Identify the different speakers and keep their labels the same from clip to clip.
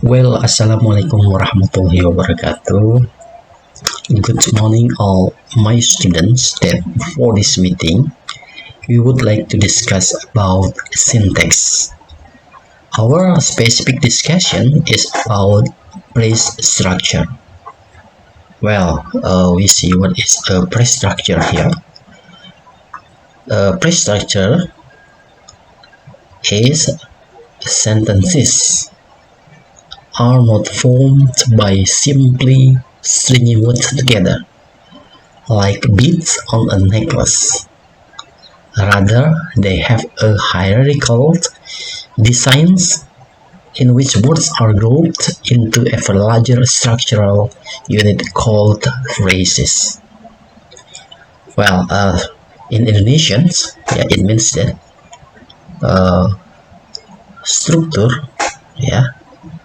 Speaker 1: Well, Assalamualaikum warahmatullahi wabarakatuh. Good morning, all my students. That for this meeting, we would like to discuss about syntax. Our specific discussion is about phrase structure. Well, we see what is a phrase structure here. Phrase structure is sentences are not formed by simply stringing words together, like beads on a necklace. Rather, they have a hierarchical designs in which words are grouped into a larger structural unit called phrases. Well, in Indonesian, it means that struktur,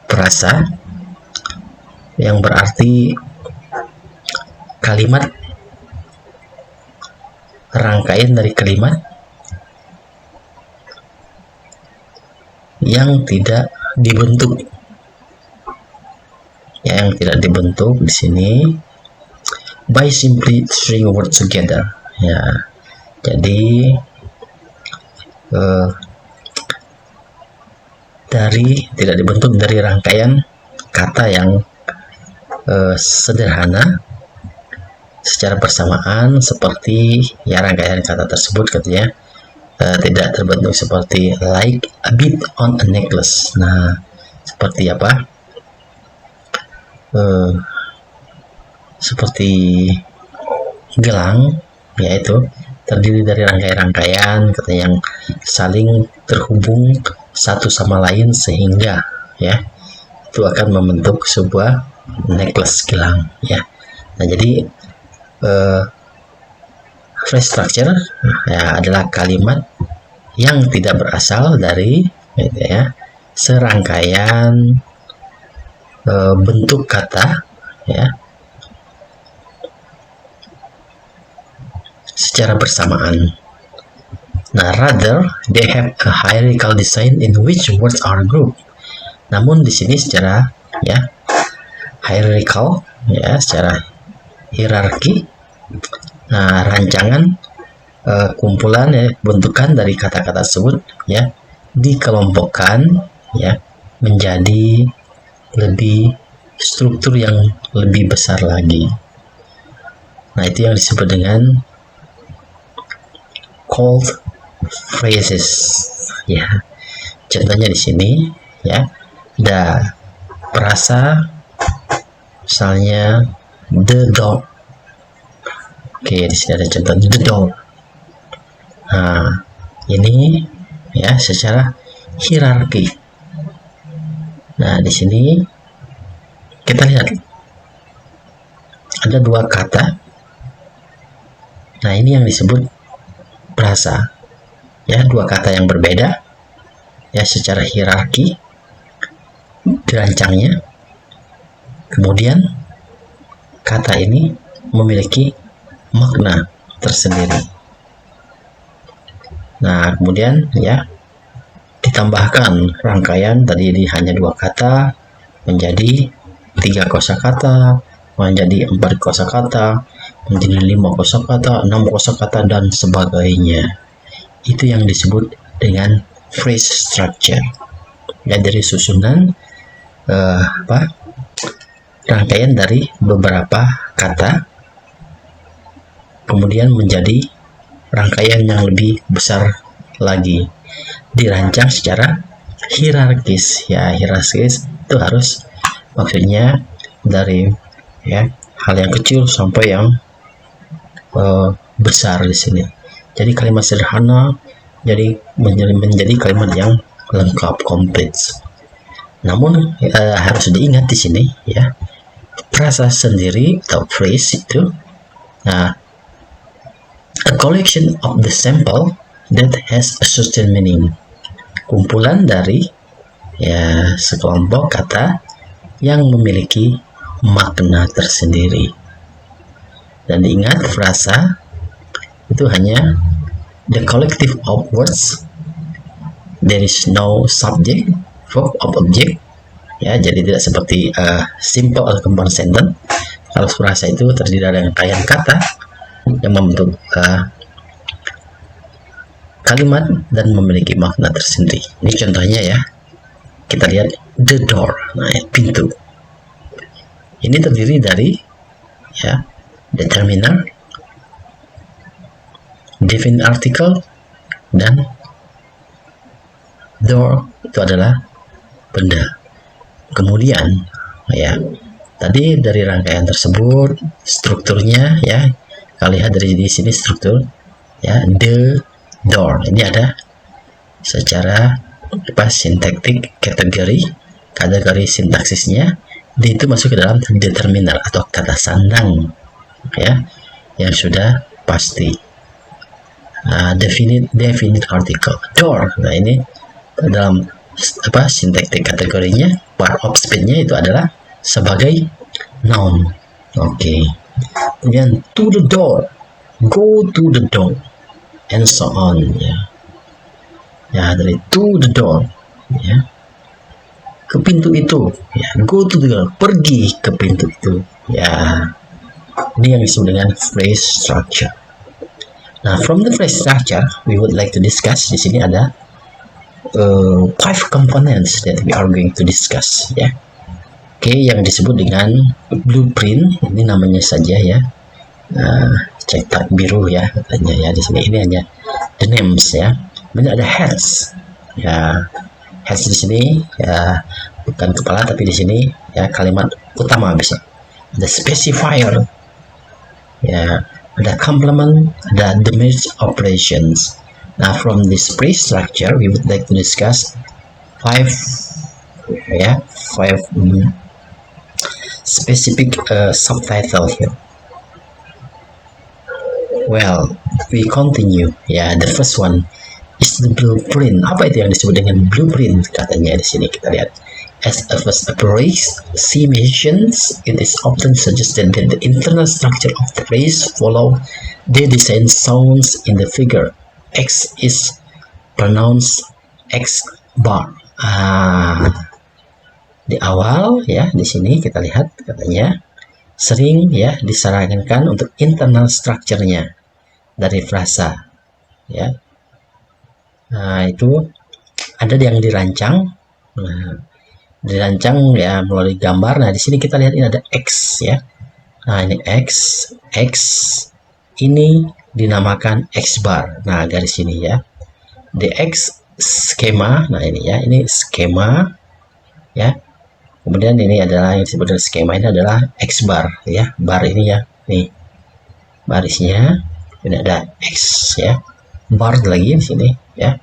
Speaker 1: frasa yang berarti kalimat, rangkaian dari kalimat yang tidak dibentuk. Yang tidak dibentuk di sini by simply string words together. Jadi tidak dibentuk dari rangkaian kata yang sederhana secara bersamaan, seperti rangkaian kata tersebut katanya tidak terbentuk seperti like a bead on a necklace. Nah, seperti apa? Seperti gelang, yaitu terdiri dari rangkaian-rangkaian kata yang saling terhubung satu sama lain sehingga itu akan membentuk sebuah necklace, gelang. Nah, jadi phrase structure adalah kalimat yang tidak berasal dari serangkaian bentuk kata secara bersamaan. Nah, rather they have a hierarchical design in which words are grouped. Namun di sini secara hierarchical, secara hierarki. Nah, rancangan kumpulan bentukan dari kata-kata tersebut dikelompokkan menjadi lebih struktur yang lebih besar lagi. Nah, itu yang disebut dengan called phrases. Contohnya di sini ada frasa misalnya the dog. Oke, di sini ada contoh the dog. Nah, ini secara hierarki. Nah, di sini kita lihat ada dua kata. Nah, ini yang disebut frasa, dua kata yang berbeda secara hierarki dirancangnya. Kemudian kata ini memiliki makna tersendiri. Nah, kemudian ditambahkan rangkaian tadi hanya dua kata menjadi 3 kosakata, menjadi 4 kosakata, menjadi 5 kosakata, 6 kosakata, dan sebagainya. Itu yang disebut dengan phrase structure. Dari susunan rangkaian dari beberapa kata kemudian menjadi rangkaian yang lebih besar lagi, dirancang secara hierarkis. Hierarkis itu harus maksudnya dari hal yang kecil sampai yang besar di sini. Jadi kalimat sederhana jadi menjadi kalimat yang lengkap, komplit. Namun harus diingat di sini frasa sendiri atau phrase itu a collection of the sample that has a certain meaning. Kumpulan dari sekelompok kata yang memiliki makna tersendiri. Dan diingat, frasa itu hanya the collective of words. There is no subject, verb, or object. ya, jadi tidak seperti simple atau compound sentence. Kalau frasa itu terdiri dari rangkaian kata yang membentuk kalimat dan memiliki makna tersendiri. Ini contohnya ya, kita lihat the door, nah pintu. Ini terdiri dari ya determiner, definite article, dan door itu adalah benda. Kemudian ya, tadi dari rangkaian tersebut strukturnya ya, kita lihat dari di sini struktur ya, the door. Ini ada secara sintaktik kategori sintaksisnya, D itu masuk ke dalam determiner atau kata sandang ya, yang sudah pasti. Definite article door, nah ini dalam sintaktik kategorinya, part of speech-nya itu adalah sebagai noun. Oke. Kemudian to the door, go to the door, and so on ya. Ya, dari to the door ya, ke pintu itu ya, go to the door, pergi ke pintu itu ya. Ini yang disebut dengan phrase structure. Nah, from the phrase structure we would like to discuss, di sini ada 5 components that we are going to discuss ya. Oke, yang disebut dengan blueprint, ini namanya saja ya, cetak biru ya katanya ya, di sini ini hanya the names ya. Kemudian ada heads ya, heads di sini ya bukan kepala, tapi di sini ya kalimat utama bisa. Ada specifier ya, ada complement, ada damage operations. Now from this phrase structure we would like to discuss 5 specific subtitle here. Well, we continue ya. The first one is the blueprint. Apa itu yang disebut dengan blueprint? Katanya di sini kita lihat. As a first approach, C mentions it is often suggested that the internal structure of the phrase follow the design sounds in the figure. X is pronounced X bar. Di awal ya, di sini kita lihat katanya sering ya disarankan untuk internal structure-nya dari frasa ya. Nah, itu ada yang dirancang. Dirancang ya melalui gambar. Nah, di sini kita lihat ini ada X ya. Nah, ini X ini dinamakan X bar. Nah, garis ini ya. The X skema. Nah, ini ya, ini skema ya. Kemudian ini adalah yang disebut dengan skema, ini adalah X bar ya. Bar ini ya. Nih. Barisnya ini ada X ya. Bar lagi di sini ya.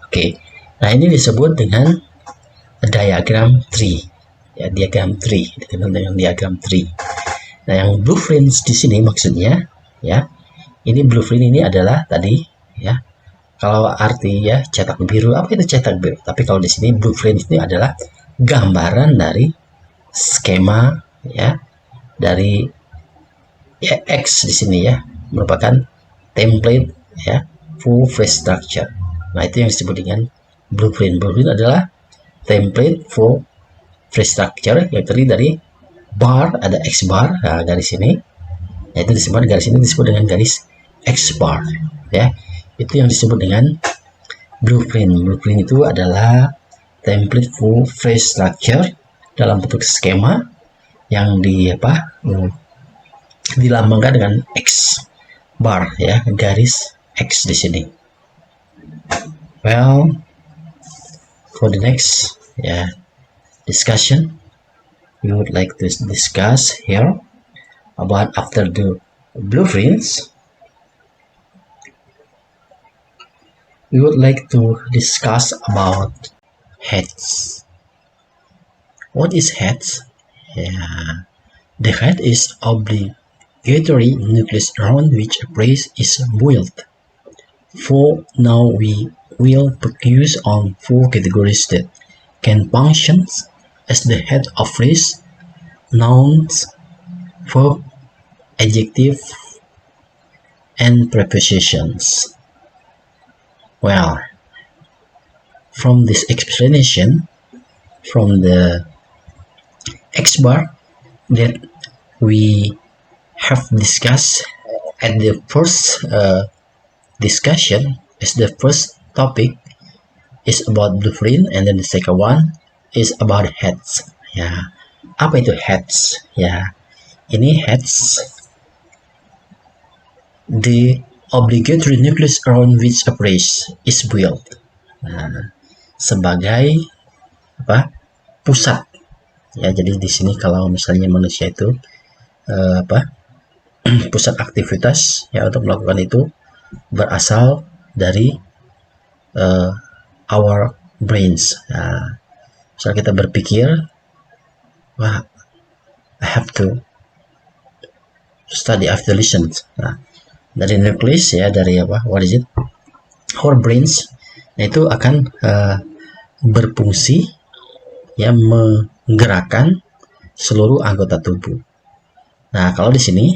Speaker 1: Oke. Nah, ini disebut dengan diagram tree ya, diagram tree, dikenal dengan diagram tree. Nah, yang blueprints di sini maksudnya ya, ini blueprint ini adalah tadi ya, kalau arti ya cetak biru, apa itu cetak biru, tapi kalau di sini blueprint ini adalah gambaran dari skema ya, dari ya, X di sini ya, merupakan template ya, full phrase structure. Nah, itu yang disebut dengan blueprint. Blueprint adalah template full phrase structure yang terdiri dari bar, ada X bar, nah, garis ini yaitu disebut garis ini disebut dengan garis X bar ya. Itu yang disebut dengan blueprint. Blueprint itu adalah template full phrase structure dalam bentuk skema yang dilambangkan dengan X bar ya, garis X di sini. Well, for the next discussion, we would like to discuss here about after the blueprints. We would like to discuss about heads. What is heads? Yeah, the head is obligatory nucleus around which a phrase is built. For now, we will focus on 4 categories that can function as the head of phrase: nouns, verb, adjective, and prepositions. Well, from this explanation, from the X bar that we have discussed at the first discussion. As the first topic is about blueprint, and then the second one is about heads. Ya, apa itu heads? Ya, ini heads, the obligatory nucleus around which a phrase is built. Nah, sebagai apa? Pusat. Ya, jadi di sini kalau misalnya manusia itu pusat aktivitas ya untuk melakukan itu berasal dari our brains. Nah, misal kita berpikir, wah, I have to study after listen. Nah, dari nucleus ya, dari apa? What is it? Our brains. Nah, itu akan berfungsi ya menggerakkan seluruh anggota tubuh. Nah, kalau di sini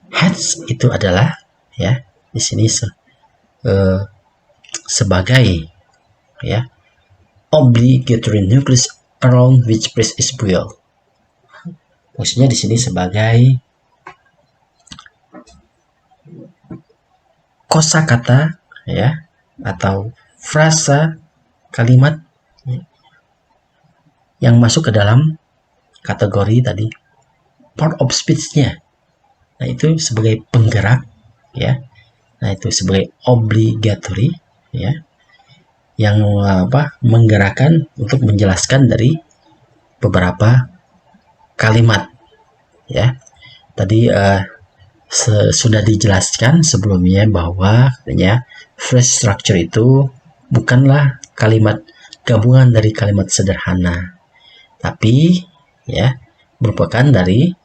Speaker 1: heads itu adalah ya di sini sebagai ya obligatory nucleus around which phrase is built. Maksudnya di sini sebagai kosakata ya atau frasa kalimat yang masuk ke dalam kategori tadi part of speech-nya. Nah, itu sebagai penggerak ya. Nah, itu sebagai obligatory ya. Yang menggerakkan untuk menjelaskan dari beberapa kalimat ya. Tadi sudah dijelaskan sebelumnya bahwa katanya phrase structure itu bukanlah kalimat gabungan dari kalimat sederhana, tapi ya merupakan dari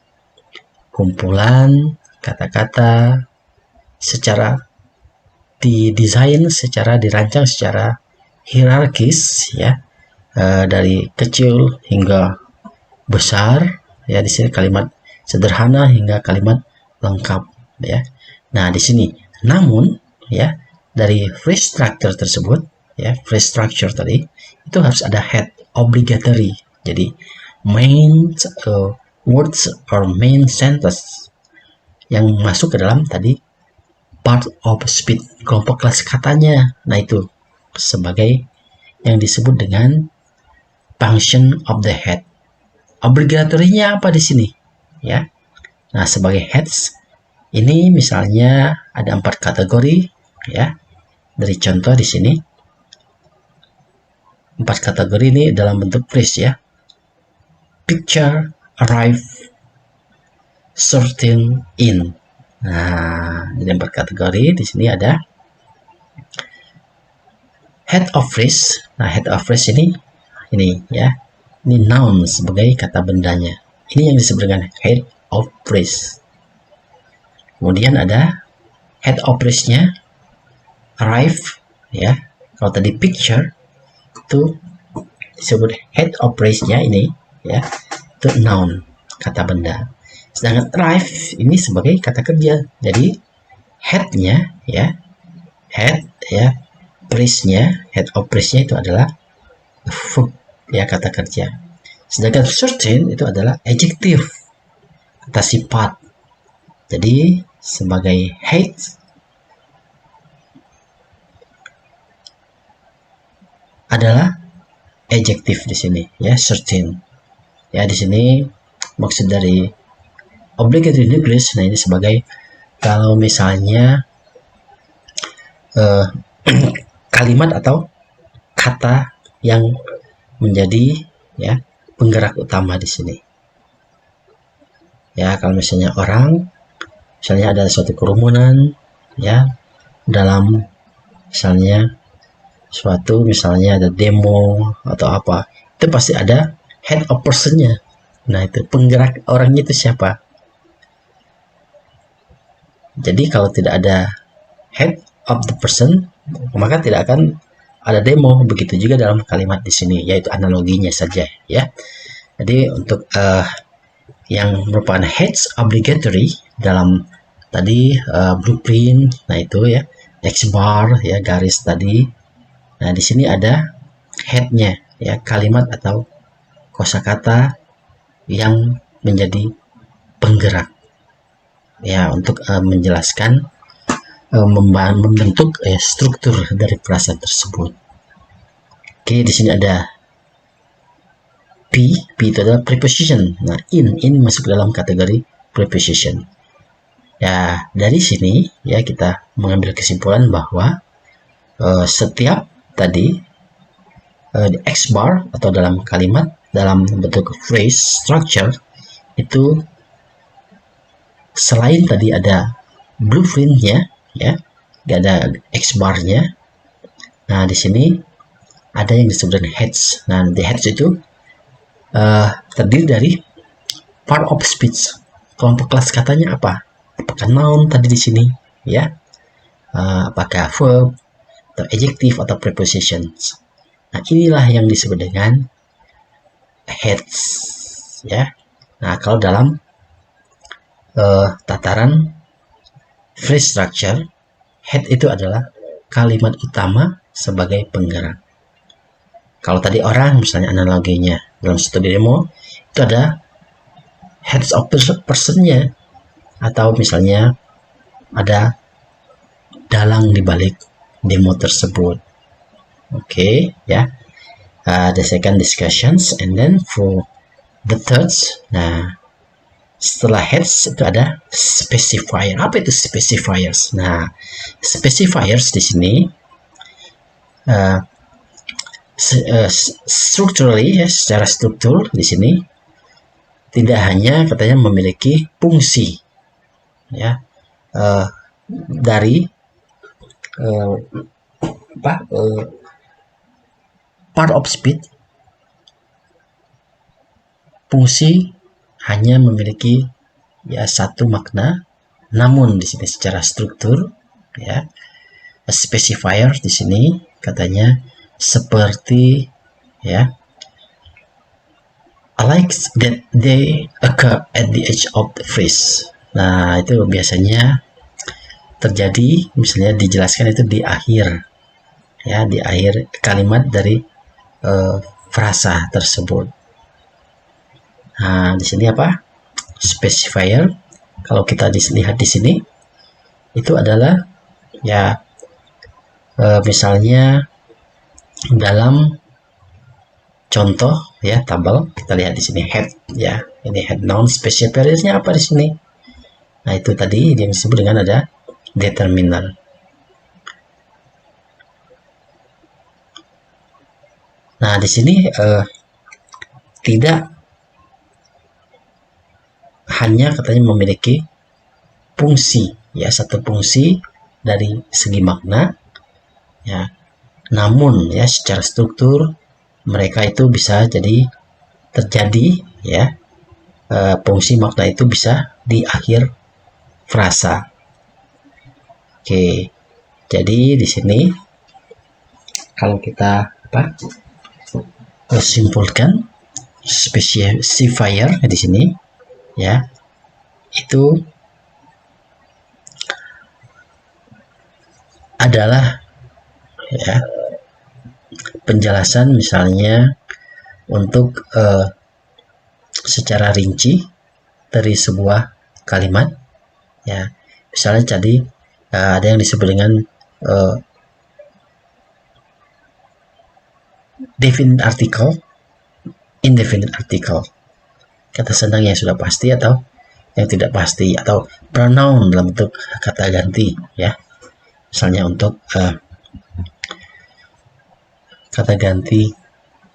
Speaker 1: kumpulan kata-kata secara didesain, secara dirancang secara hierarkis ya, dari kecil hingga besar ya. Di sini kalimat sederhana hingga kalimat lengkap ya. Nah, di sini namun ya dari phrase structure tersebut ya, phrase structure tadi itu harus ada head, obligatory. Jadi main words or main sentence yang masuk ke dalam tadi part of speech, kelompok kelas katanya. Nah, itu sebagai yang disebut dengan function of the head. Obligatory-nya apa di sini ya? Nah, sebagai heads ini misalnya ada 4 kategori ya. Dari contoh di sini 4 kategori ini dalam bentuk phrase ya. Picture, arrive, certain, in. Nah, jadi 4 kategori. Di sini ada head of phrase. Nah, head of phrase ini ya. Ini noun sebagai kata bendanya. Ini yang disebut dengan head of phrase. Kemudian ada head of phrase-nya arrive ya. Kalau tadi picture itu disebut head of phrase-nya ini ya, itu noun, kata benda. Sedangkan arrive ini sebagai kata kerja. Jadi head-nya ya, head ya, phrase-nya, head of phrase-nya itu adalah verb ya, kata kerja. Sedangkan certain itu adalah adjective, kata sifat. Jadi sebagai head adalah adjective di sini ya, certain. Ya, di sini maksud dari obligatory nucleus. Nah, ini sebagai kalau misalnya kalimat atau kata yang menjadi ya penggerak utama di sini. Ya, kalau misalnya misalnya ada suatu kerumunan ya, dalam misalnya misalnya ada demo atau apa, itu pasti ada head of person-nya. Nah, itu penggerak orangnya itu siapa? Jadi kalau tidak ada head of the person, maka tidak akan ada demo. Begitu juga dalam kalimat di sini, yaitu analoginya saja ya. Jadi untuk yang merupakan heads obligatory dalam tadi blueprint, nah itu ya X bar ya, garis tadi. Nah, di sini ada head-nya ya kalimat atau kosakata yang menjadi penggerak ya untuk menjelaskan membentuk struktur dari frasa tersebut. Oke, di sini ada P itu adalah preposition. Nah, in masuk dalam kategori preposition. Ya, dari sini ya kita mengambil kesimpulan bahwa setiap tadi di X bar atau dalam kalimat dalam bentuk phrase structure itu selain tadi ada blueprintnya ya, nggak ada X barnya. Nah, di sini ada yang disebut dengan heads. Nah, di heads itu terdiri dari part of speech. Kelompok kelas katanya apa? Apakah noun tadi di sini ya? Apakah verb atau adjective atau prepositions? Nah, inilah yang disebut dengan heads ya. Nah, kalau dalam tataran phrase structure, head itu adalah kalimat utama sebagai penggerak. Kalau tadi orang, misalnya analoginya dalam studi demo, itu ada heads of personnya, atau misalnya ada dalang di balik demo tersebut. Oke, ya. The second discussions, and then for the third, nah setelah heads itu ada specifier. Apa itu specifiers? Nah, specifiers di sini structurally ya, secara struktur di sini tidak hanya katanya memiliki fungsi ya dari part of speech, fungsi hanya memiliki ya satu makna, namun di sini secara struktur ya specifier di sini katanya seperti ya like that they occur at the edge of the phrase. Nah, itu biasanya terjadi misalnya dijelaskan itu di akhir ya, di akhir kalimat dari frasa tersebut. Nah, di sini apa? Specifier. Kalau kita lihat di sini itu adalah ya misalnya dalam contoh ya tabel kita lihat di sini head ya, ini head noun. Specifiersnya apa di sini? Nah, itu tadi yang disebut dengan ada determiner. Nah, di sini tidak hanya katanya memiliki fungsi ya, satu fungsi dari segi makna ya, namun ya secara struktur mereka itu bisa jadi terjadi ya, fungsi makna itu bisa di akhir frasa. Oke, jadi di sini kalau kita simpulkan specifier di sini ya, itu adalah ya penjelasan misalnya untuk secara rinci dari sebuah kalimat ya. Misalnya tadi ada yang disebut dengan definite article, indefinite article, kata senang yang sudah pasti atau yang tidak pasti, atau pronoun dalam bentuk kata ganti ya. Misalnya untuk kata ganti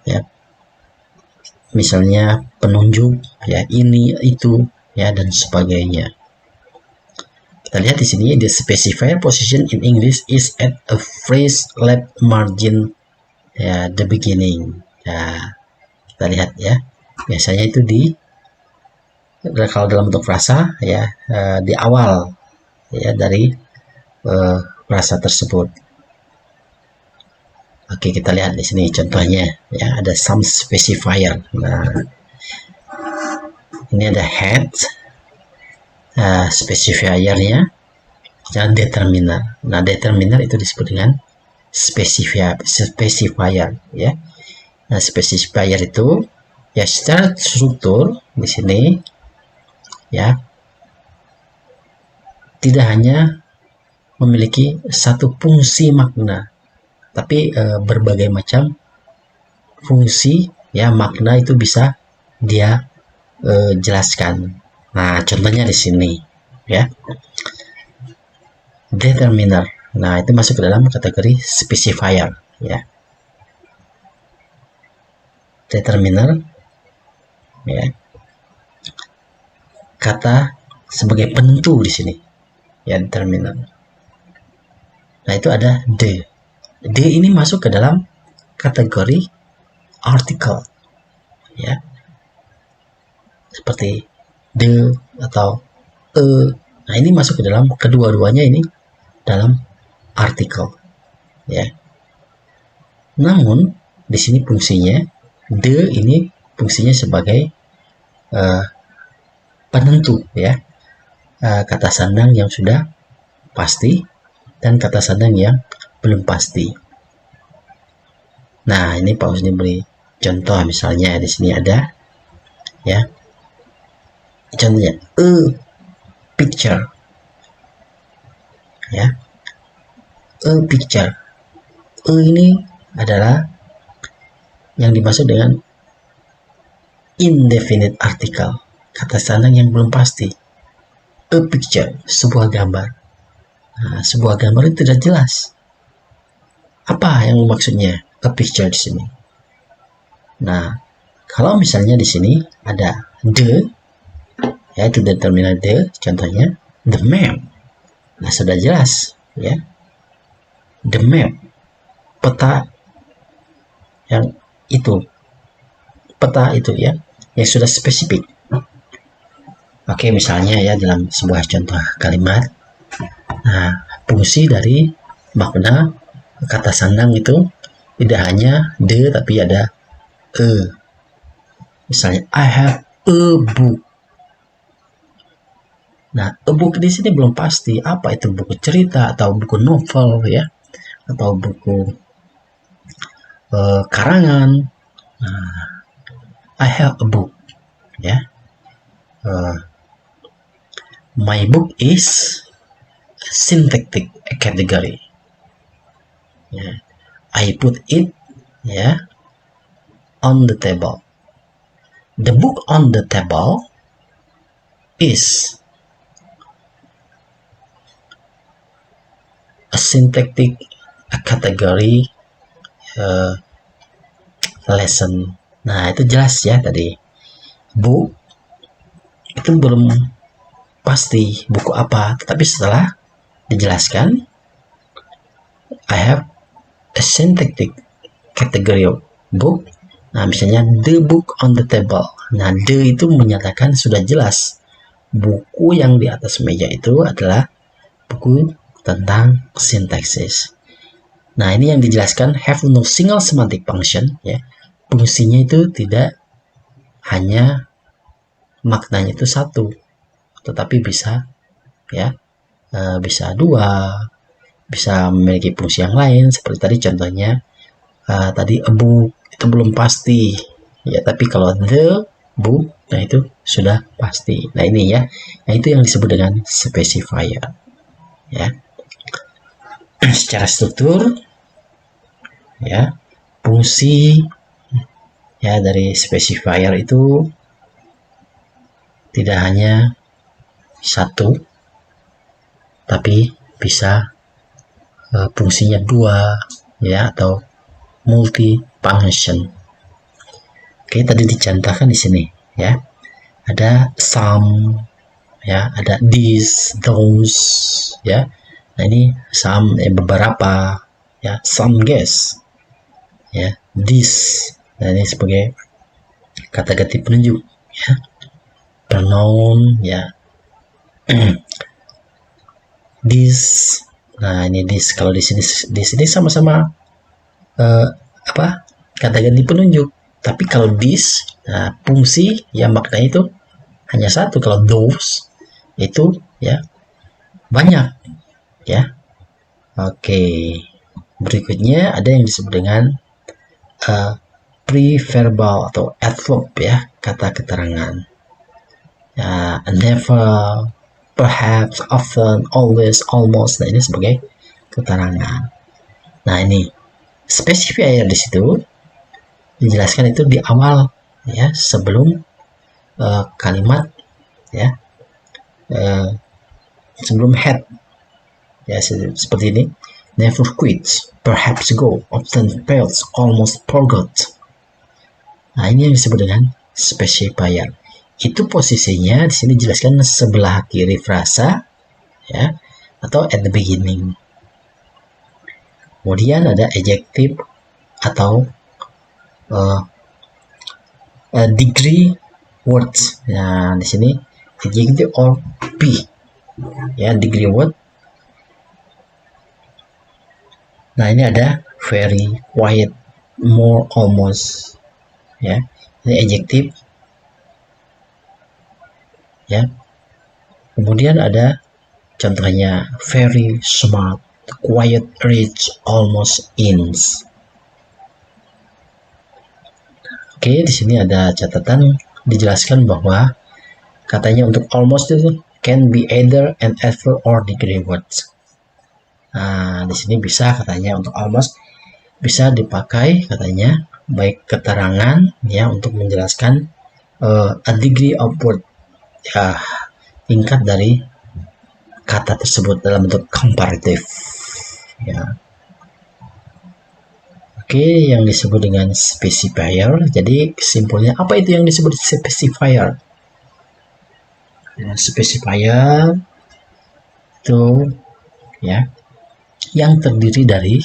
Speaker 1: ya, misalnya penunjuk ya, ini itu ya, dan sebagainya. Kita lihat di sini, the specifier position in English is at a phrase left margin ya, the beginning ya. Kita lihat ya, biasanya itu kalau dalam bentuk frasa ya di awal ya dari frasa tersebut. Oke, kita lihat di sini contohnya ya, ada some specifier. Nah, ini ada head, specifiernya dan determiner. Nah, determiner itu disebut dengan specifier ya. Nah, specifier itu ya secara struktur di sini ya tidak hanya memiliki satu fungsi makna, tapi berbagai macam fungsi ya makna itu bisa dia jelaskan. Nah, contohnya di sini ya. Determiner. Nah, itu masuk ke dalam kategori specifier ya. Determiner ya. Kata sebagai penentu di sini. Ya, determiner. Nah, itu ada the. The ini masuk ke dalam kategori article ya. Seperti the atau Nah, ini masuk ke dalam kedua-duanya ini dalam artikel ya. Namun di sini fungsinya the ini fungsinya sebagai penentu ya, kata sandang yang sudah pasti dan kata sandang yang belum pasti. Nah, ini Pak Husni beri contoh, misalnya di sini ada ya, contohnya a picture ya, a picture. Ini adalah yang dimaksud dengan indefinite article, kata sandang yang belum pasti. A picture, sebuah gambar. Nah, sebuah gambar itu tidak jelas. Apa yang maksudnya a picture di sini? Nah, kalau misalnya di sini ada the, yaitu determinan the, contohnya the map. Nah, sudah jelas ya. The map, peta yang itu, peta itu ya, yang sudah spesifik. Oke, misalnya ya dalam sebuah contoh kalimat. Nah, fungsi dari makna kata sandang itu tidak hanya the tapi ada a. Misalnya I have a book. Nah, a book di sini belum pasti apa itu, buku cerita atau buku novel ya, atau buku karangan. Nah, I have a book ya. My book is syntactic category. Yeah. I put it on the table. The book on the table is a syntactic category lesson. Nah, itu jelas ya tadi. Book itu belum pasti buku apa, tetapi setelah dijelaskan I have a syntactic category of book. Nah, misalnya the book on the table. Nah, the itu menyatakan sudah jelas buku yang di atas meja itu adalah buku tentang sintaksis. Nah, ini yang dijelaskan have no single semantic function ya. Fungsinya itu tidak hanya maknanya itu satu, tetapi bisa ya, bisa dua, bisa memiliki fungsi yang lain, seperti tadi contohnya tadi a book itu belum pasti ya, tapi kalau the book, nah itu sudah pasti. Nah, ini ya, nah itu yang disebut dengan specifier ya. Secara struktur ya, fungsi ya dari specifier itu tidak hanya satu, tapi bisa fungsinya dua ya, atau multi function. Oke, tadi dicontohkan di sini ya. Ada some ya, ada this, those ya. Nah, ini some beberapa ya, some guess ya, this. Nah, ini sebagai kata ganti penunjuk ya. Pronoun ya. This. Nah, ini this. Kalau di sini sama-sama kata ganti penunjuk. Tapi kalau this, nah, fungsi yang maknanya itu hanya satu. Kalau those itu ya banyak ya. Oke, berikutnya ada yang disebut dengan preverbal atau adverb ya, kata keterangan. Ya, never, perhaps, often, always, almost. Nah, ini sebagai keterangan. Nah, ini specifier di situ dijelaskan itu di awal ya, sebelum kalimat ya, sebelum head ya, seperti ini. Never quits, perhaps go, often fails, almost forgot. Nah, ini yang disebut dengan specifier. Itu posisinya di sini dijelaskan sebelah kiri frasa ya, atau at the beginning. Kemudian ada adjective atau degree words. Nah, di sini adjective or be ya, degree word. Nah, ini ada very, quiet, more, almost ya. Ini adjective ya. Kemudian ada contohnya very, smart, quiet, rich, almost, ins. Oke, di sini ada catatan dijelaskan bahwa katanya untuk almost itu can be either an adverb or degree words. Nah, di sini bisa katanya untuk almost bisa dipakai katanya baik keterangan ya untuk menjelaskan a degree of word ya, tingkat dari kata tersebut dalam bentuk comparative ya. Oke, yang disebut dengan specifier. Jadi kesimpulannya apa itu yang disebut specifier? Ya, specifier itu ya yang terdiri dari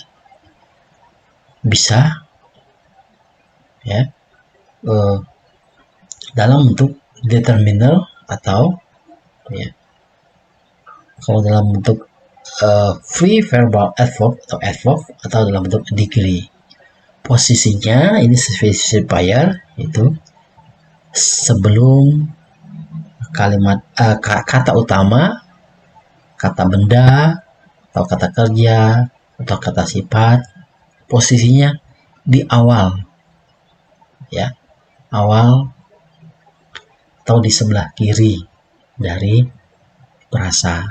Speaker 1: bisa ya dalam bentuk determiner atau ya, kalau dalam bentuk free verbal adverb atau dalam bentuk degree. Posisinya ini specifier itu sebelum kalimat kata utama, kata benda atau kata kerja atau kata sifat. Posisinya di awal ya, awal atau di sebelah kiri dari frasa.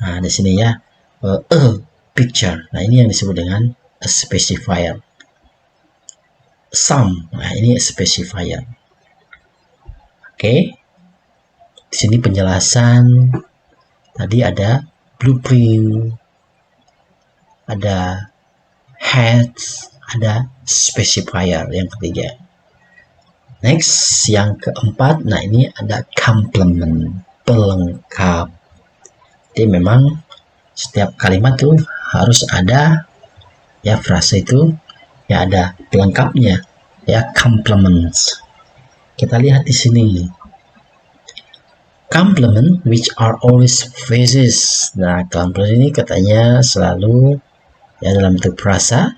Speaker 1: Nah, di sini ya picture. Nah, ini yang disebut dengan a specifier. Some. Nah, ini specifier. Oke. Di sini penjelasan tadi ada blueprint, ada heads, ada specifier yang ketiga. Next, yang keempat, nah ini ada complement, pelengkap. Jadi memang setiap kalimat tuh harus ada ya, frasa itu ya ada pelengkapnya ya, complements. Kita lihat di sini. Complement which are always phrases. Nah, complement ini katanya selalu ya dalam bentuk frasa,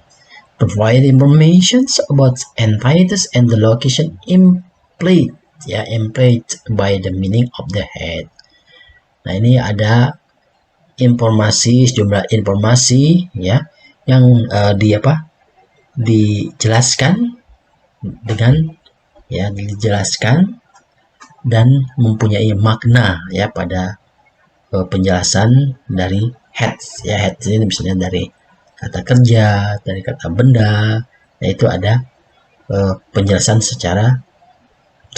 Speaker 1: provide information about entities and the location implied ya, implied by the meaning of the head. Nah, ini ada informasi, sejumlah informasi ya yang dijelaskan dengan ya, dijelaskan dan mempunyai makna ya pada penjelasan dari heads ya. Heads ini misalnya dari kata kerja, dari kata benda, yaitu ada penjelasan secara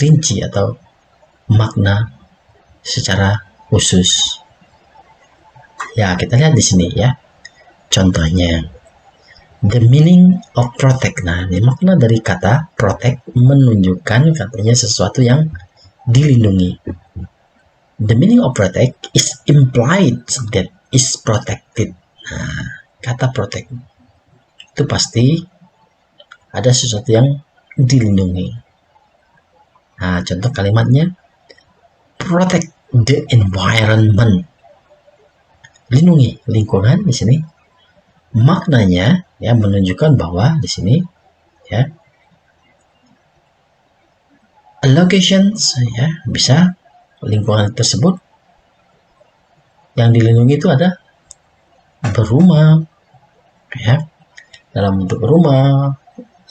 Speaker 1: rinci atau makna secara khusus. Ya, kita lihat di sini ya. Contohnya, the meaning of protect. Nah, ini makna dari kata protect menunjukkan katanya sesuatu yang dilindungi. The meaning of protect is implied that is protected. Nah, kata protect itu pasti ada sesuatu yang dilindungi. Nah, contoh kalimatnya protect the environment. Lindungi lingkungan di sini. Maknanya ya menunjukkan bahwa di sini ya locations ya, bisa lingkungan tersebut yang dilindungi itu ada berumah ya, dalam bentuk rumah,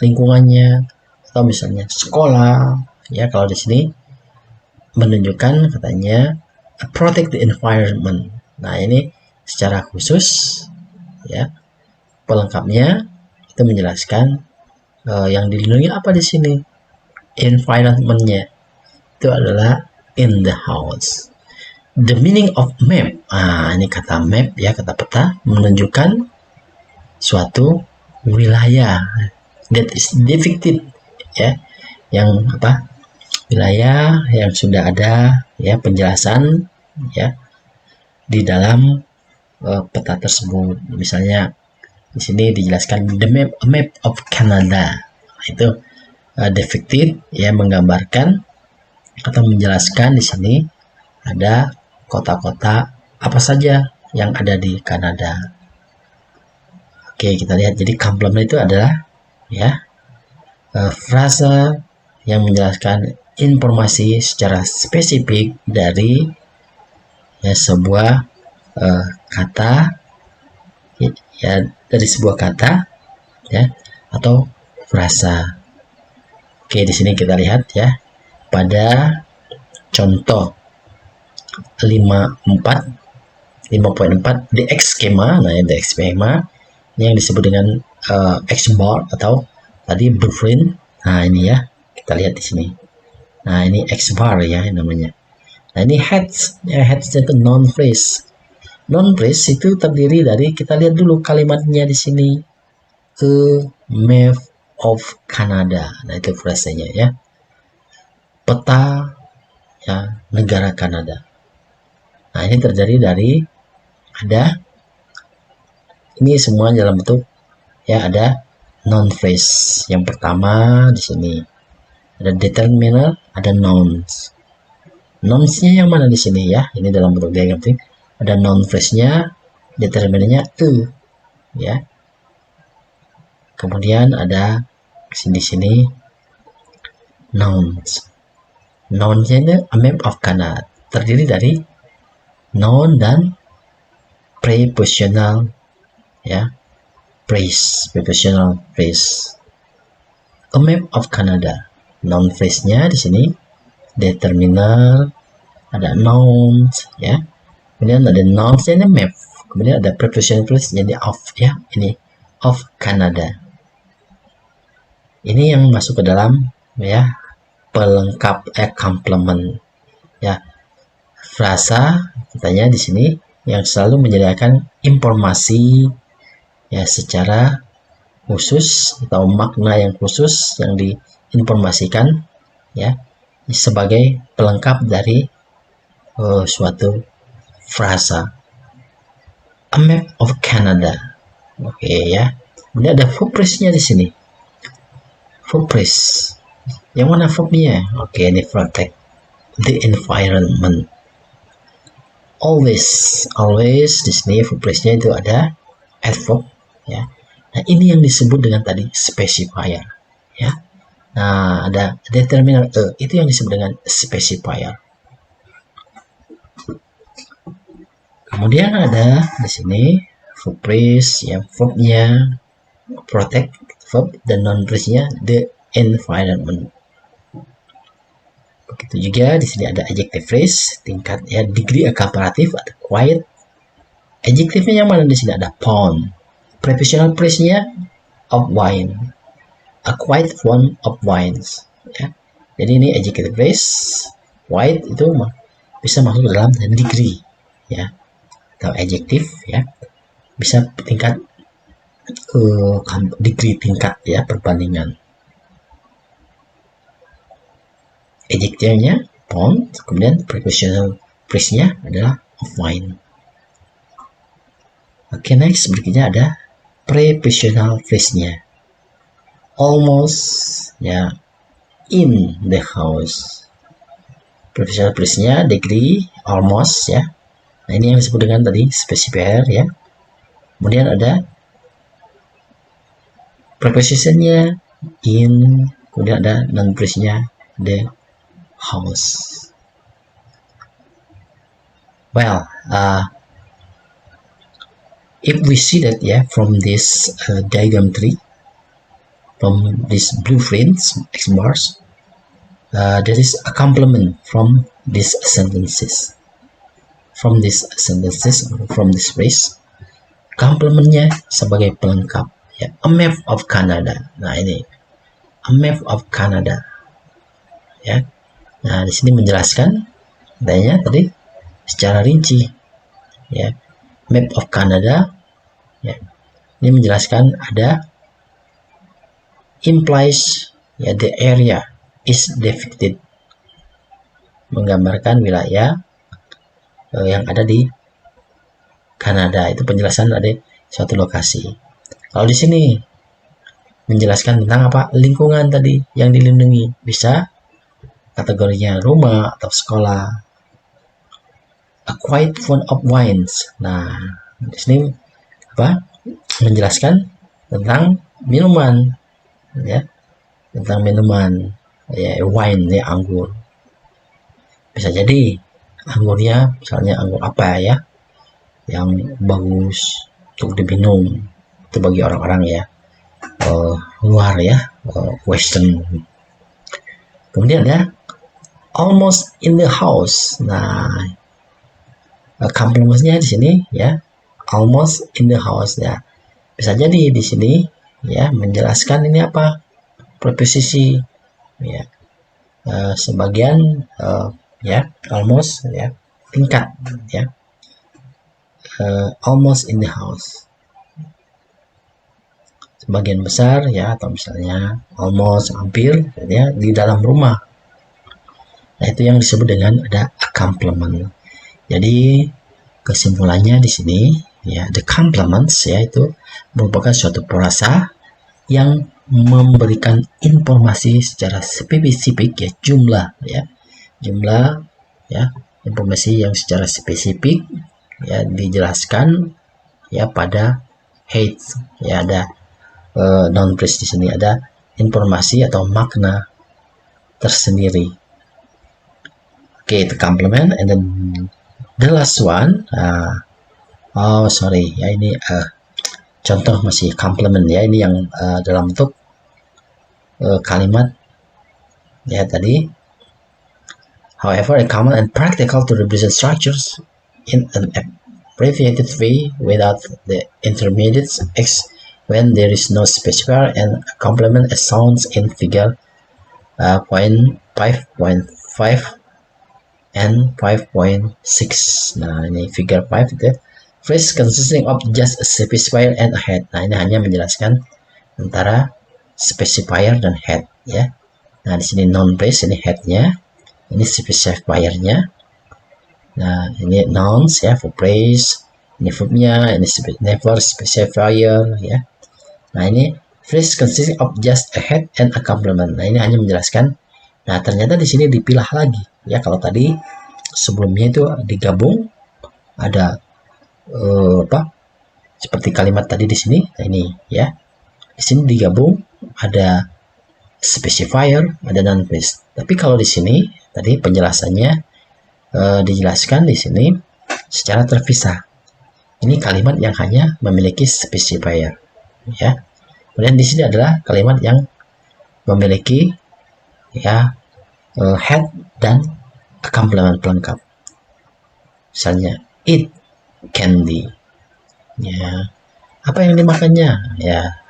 Speaker 1: lingkungannya, atau misalnya sekolah. Ya, kalau di sini menunjukkan katanya protect the environment. Nah, ini secara khusus ya, pelengkapnya itu menjelaskan yang dilindungi apa di sini, environmentnya itu adalah in the house. The meaning of map, ini kata map ya, kata peta, menunjukkan suatu wilayah that is depicted ya, yang apa, wilayah yang sudah ada ya penjelasan ya di dalam peta tersebut. Misalnya di sini dijelaskan the map of Canada, itu depicted ya, menggambarkan atau menjelaskan di sini ada kota-kota apa saja yang ada di Kanada. Oke, kita lihat. Jadi complement itu adalah ya frasa yang menjelaskan informasi secara spesifik dari ya sebuah kata ya, dari sebuah kata ya atau frasa. Oke, di sini kita lihat ya pada contoh 5.4 the X schema. Nah, the X schema ini yang disebut dengan X bar atau tadi blueprint. Nah, ini ya, kita lihat di sini. Nah, ini X bar ya namanya. Nah, ini heads ya, heads itu non phrase. Non phrase itu terdiri dari, kita lihat dulu kalimatnya di sini, a map of Canada. Nah, itu frasenya ya, peta ya negara Kanada. Nah, ini terdiri dari ada ini semua dalam bentuk ya, ada noun phrase. Yang pertama di sini ada determiner, ada nouns. Nouns-nya yang mana di sini ya? Ini dalam bentuk diagram. Ada noun phrase-nya, determinernya ya. Kemudian ada sini nouns. Nouns-nya ini a map of Canada, terdiri dari noun dan prepositional ya, prepositional phrase. A map of Canada, noun phrase-nya di sini determiner, ada nouns ya, kemudian ada nouns-nya ini map, kemudian ada prepositional phrase jadi of ya, ini of Canada. Ini yang masuk ke dalam ya pelengkap complement ya, frasa katanya di sini yang selalu menyediakan informasi ya secara khusus atau makna yang khusus yang diinformasikan ya sebagai pelengkap dari suatu frasa. A map of Canada. Oke ya. Ini ada verb phrase-nya di sini. Verb phrase. Yang mana verbnya? Oke, ini protect the environment. Always di sini verb phrase-nya itu ada adverb ya. Nah, ini yang disebut dengan tadi specifier ya. Nah, ada determiner itu yang disebut dengan specifier. Kemudian ada di sini verb phrase ya, verbnya protect verb dan non phrase-nya the environment. Begitu juga di sini ada adjective phrase, tingkat ya degree comparatif atau quiet. Adjective-nya yang mana di sini ada pound. Prepositional phrase-nya of wine. A quiet font of wines ya. Jadi ini adjective phrase, white itu bisa masuk dalam degree ya, atau adjective ya, bisa tingkat degree, tingkat ya, perbandingan. Adjective-nya pound, kemudian prepositional phrase-nya adalah of wine. Oke, next berikutnya ada prepositional phrase-nya. Almost ya, in the house. Prepositional phrase-nya degree, almost ya. Nah, ini yang disebut dengan tadi specifier ya. Kemudian ada preposition-nya in, kemudian ada non phrase-nya the house. Well, if we see that from this diagram tree, from these blueprints, X bars, there is a complement from these sentences. From this phrase, complementnya sebagai pelengkap. Ya, a map of Canada. Nah ini, a map of Canada. Ya, nah di sini menjelaskan adanya tadi secara rinci. Ya, map of Canada. Ya, ini menjelaskan ada implies ya the area is depicted, menggambarkan wilayah yang ada di Kanada. Itu penjelasan ada suatu lokasi. Kalau di sini menjelaskan tentang apa? Lingkungan tadi yang dilindungi. Bisa kategorinya rumah atau sekolah. A quiet font of wines. Nah, di sini apa? Menjelaskan tentang minuman, ya, tentang minuman, ya, wine, ya, anggur. Bisa jadi anggurnya misalnya anggur apa ya yang bagus untuk diminum, itu bagi orang-orang ya luar ya, western. Kemudian ya almost in the house. Nah, complementnya di sini ya almost in the house ya. Bisa jadi di sini ya menjelaskan ini apa? Preposisi ya. Sebagian ya almost ya tingkat ya. Almost in the house. Sebagian besar ya, atau misalnya almost, hampir ya di dalam rumah. Nah, itu yang disebut dengan ada a complement. Jadi kesimpulannya di sini ya, the complements ya itu merupakan suatu frasa yang memberikan informasi secara spesifik ya, jumlah ya, informasi yang secara spesifik ya dijelaskan ya pada head ya, ada noun phrase di sini, ada informasi atau makna tersendiri. The complement, and then the last one ya ini contoh masih complement ya, ini yang dalam bentuk kalimat ya tadi. However, a common and practical to represent structures in an abbreviated way without the intermediates x when there is no specifier and complement as sounds in figure 5.5 and 5.6. Nah, ini figure 5 itu phrase consisting of just a specifier and a head. Nah, ini hanya menjelaskan antara specifier dan head ya. Nah, di sini noun phrase, ini headnya, ini specifier-nya. Nah, ini nouns ya, for praise, ini verbnya, ini never specifier ya. Nah, ini phrase consisting of just a head and a complement. Nah, ini hanya menjelaskan. Nah, ternyata di sini dipilah lagi ya. Kalau tadi sebelumnya itu digabung, ada seperti kalimat tadi di sini. Nah, ini ya. Di sini digabung, ada specifier, ada noun phrase. Tapi kalau di sini tadi penjelasannya dijelaskan di sini secara terpisah. Ini kalimat yang hanya memiliki specifier ya. Kemudian di sini adalah kalimat yang memiliki ya head dan complement pelengkap. Misalnya eat candy ya, apa yang dimakannya ya,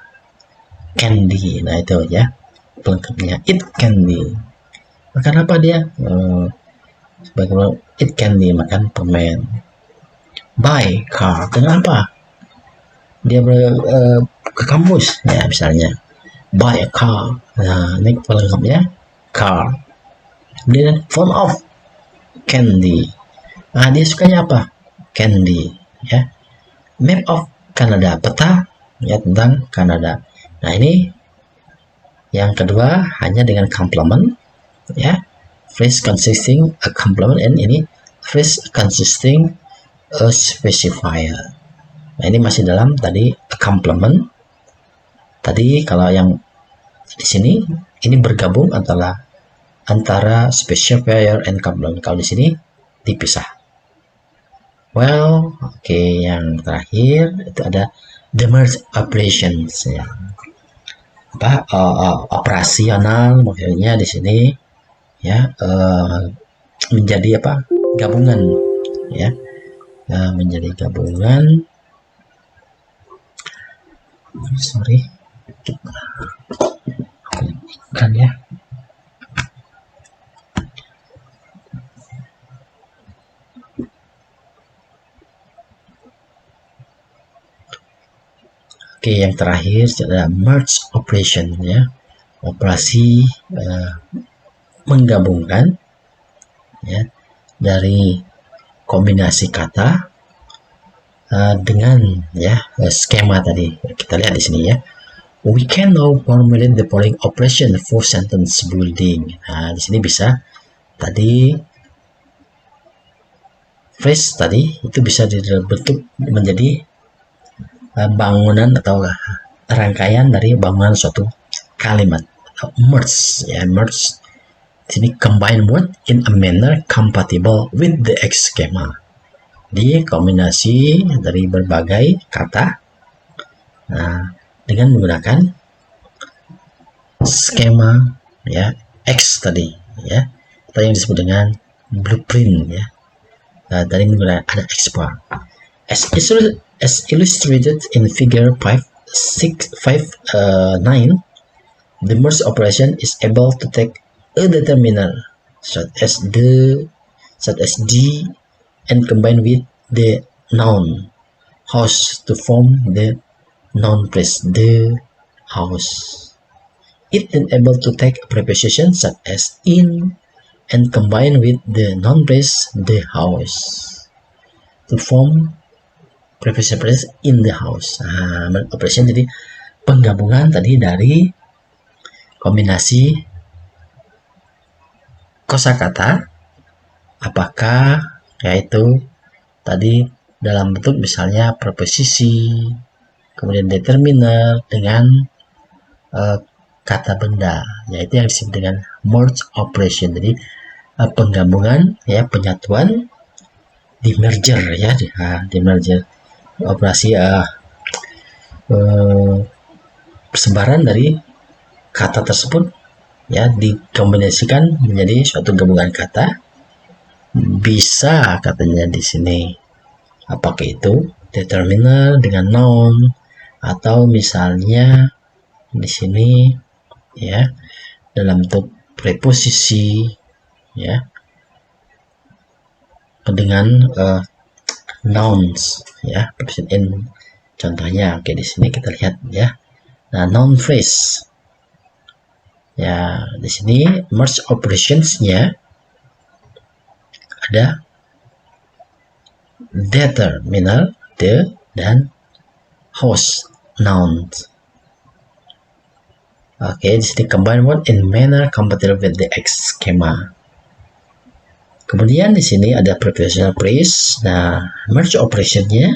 Speaker 1: candy. Nah, itu ya pelengkapnya, eat candy. Makan apa dia? Bagaimana eat candy, makan permen. Buy car, dengan apa? Dia ke kampus ya, misalnya buy a car. Nah, ini pelengkapnya car. Kemudian font of candy. Nah, dia sukanya apa? Candy ya. Map of Canada, peta ya tentang Kanada. Nah, ini yang kedua hanya dengan complement ya, phrase consisting a complement, and ini phrase consisting a specifier. Nah, ini masih dalam tadi a complement. Tadi kalau yang di sini ini bergabung antara specifier and complement. Kalau di sini dipisah. Well, yang terakhir itu ada the merge operations ya. operasional, maksudnya di sini ya menjadi gabungan ya, menjadi gabungan. Sorry, kan ya. Oke, yang terakhir adalah merge operation ya, operasi menggabungkan ya dari kombinasi kata dengan ya skema tadi. Kita lihat di sini ya. We can now formulate the following operation for sentence building. Nah, di sini bisa tadi phrase tadi itu bisa dibentuk menjadi bangunan atau rangkaian dari bangunan suatu kalimat. Merge ya, merge sini combine word in a manner compatible with the X schema. Di kombinasi dari berbagai kata dengan menggunakan skema ya X tadi ya, atau yang disebut dengan blueprint ya. Dari menggunakan ada X bar. As illustrated in figure 5.9, the merge operation is able to take a determiner such as D and combine with the noun house to form the noun phrase the house. It then able to take a preposition such as in and combine with the noun phrase the house to form preposition phrase in the house. Operation jadi penggabungan tadi dari kombinasi kosakata, apakah yaitu tadi dalam bentuk misalnya preposisi, kemudian determiner dengan kata benda, yaitu yang disebut dengan merge operation. Jadi penggabungan ya, penyatuan, di merger ya, di merger operasi persebaran dari kata tersebut ya dikombinasikan menjadi suatu gabungan kata. Bisa katanya di sini apakah itu determiner dengan noun, atau misalnya di sini ya dalam bentuk preposisi ya dengan nouns ya, preposition in contohnya. Oke, di sini kita lihat ya. Nah, noun phrase ya, di sini merge operationsnya ada determiner the dan house nouns. Oke, di sini combine word in manner compatible with the X schema. Kemudian di sini ada prepositional phrase. Nah, merge operationnya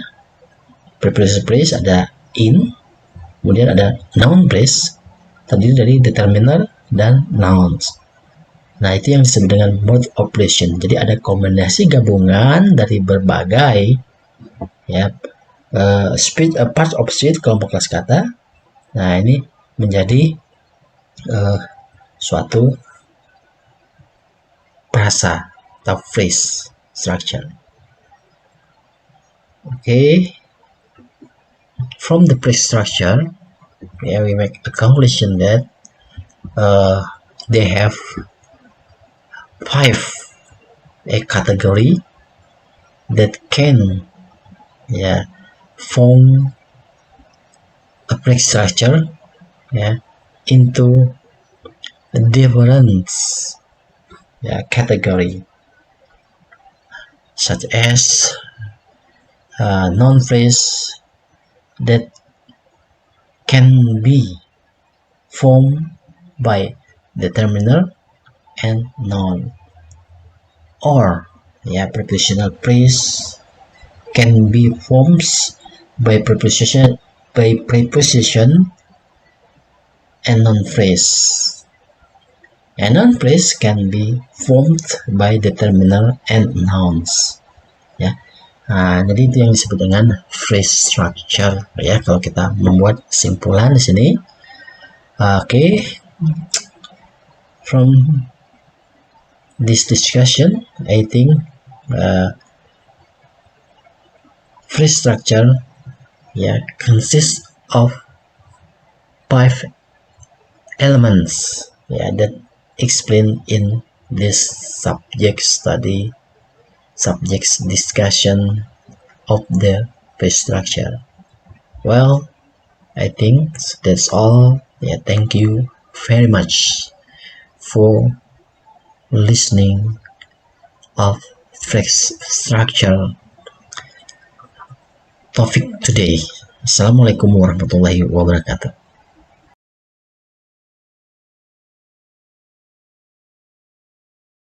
Speaker 1: prepositional phrase ada in, kemudian ada noun phrase terdiri dari determiner dan nouns. Nah, itu yang disebut dengan merge operation. Jadi ada kombinasi gabungan dari berbagai ya part of speech, kelompok kelas kata. Nah, ini menjadi suatu frasa atau phrase structure. Okay. From the phrase structure, yeah, we make a conclusion that they have 5 a category that can form a phrase structure into different category, such as noun phrase that can be formed by determiner and noun, or prepositional phrase can be formed by preposition and noun phrase, and noun phrase can be formed by determiner and nouns ya. Nah, jadi itu yang disebut dengan phrase structure ya. Kalau kita membuat kesimpulan di sini, Okay, from this discussion, I think phrase structure consists of 5 elements that explained in this subject's discussion of the phrase structure. Well, I think that's all. Thank you very much for listening of phrase structure topic today. Assalamualaikum warahmatullahi wabarakatuh.